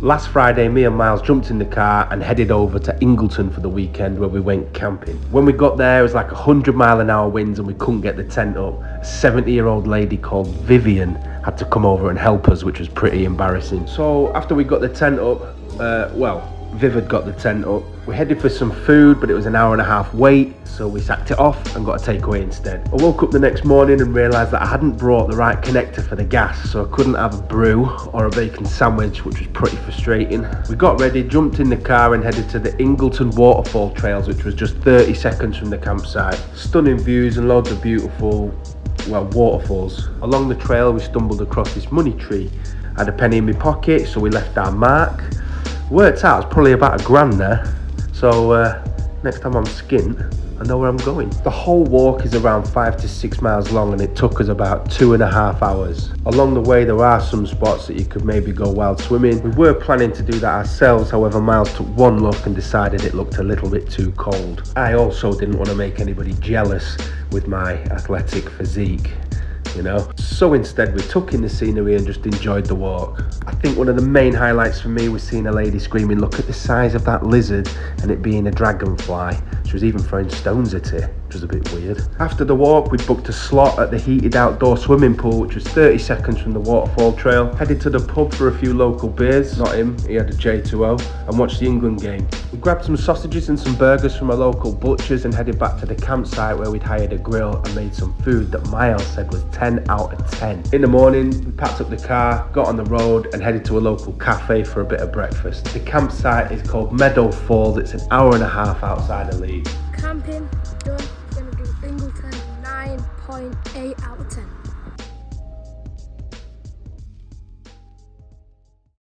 Last Friday, me and Miles jumped in the car and headed over to Ingleton for the weekend where we went camping. When we got there, it was like 100-mile-an-hour winds and we couldn't get the tent up. A 70-year-old lady called Vivian had to come over and help us, which was pretty embarrassing. So after we got the tent up, Viv had got the tent up. We headed for some food, but it was an hour and a half wait, so we sacked it off and got a takeaway instead. I woke up the next morning and realised that I hadn't brought the right connector for the gas, so I couldn't have a brew or a bacon sandwich, which was pretty frustrating. We got ready, jumped in the car and headed to the Ingleton waterfall trails, which was just 30 seconds from the campsite. Stunning views and loads of beautiful, waterfalls. Along the trail we stumbled across this money tree. I had a penny in my pocket, so we left our mark. Worked out, it's probably about £1 there. So next time I'm skint, I know where I'm going. The whole walk is around 5 to 6 miles long and it took us about 2.5 hours. Along the way there are some spots that you could maybe go wild swimming. We were planning to do that ourselves, however Miles took one look and decided it looked a little bit too cold. I also didn't want to make anybody jealous with my athletic physique, you know. So instead we took in the scenery and just enjoyed the walk. I think one of the main highlights for me was seeing a lady screaming, "Look at the size of that lizard," and it being a dragonfly. She was even throwing stones at it, which was a bit weird. After the walk we booked a slot at the heated outdoor swimming pool, which was 30 seconds from the waterfall trail. Headed to the pub for a few local beers, not him, he had a J2O, and watched the England game. We grabbed some sausages and some burgers from a local butcher's and headed back to the campsite where we'd hired a grill and made some food that Miles said was 10 out of 10. In the morning we packed up the car, got on the road and headed to a local cafe for a bit of breakfast. The campsite is called Meadow Falls. It's an hour and a half outside of Leeds. Camping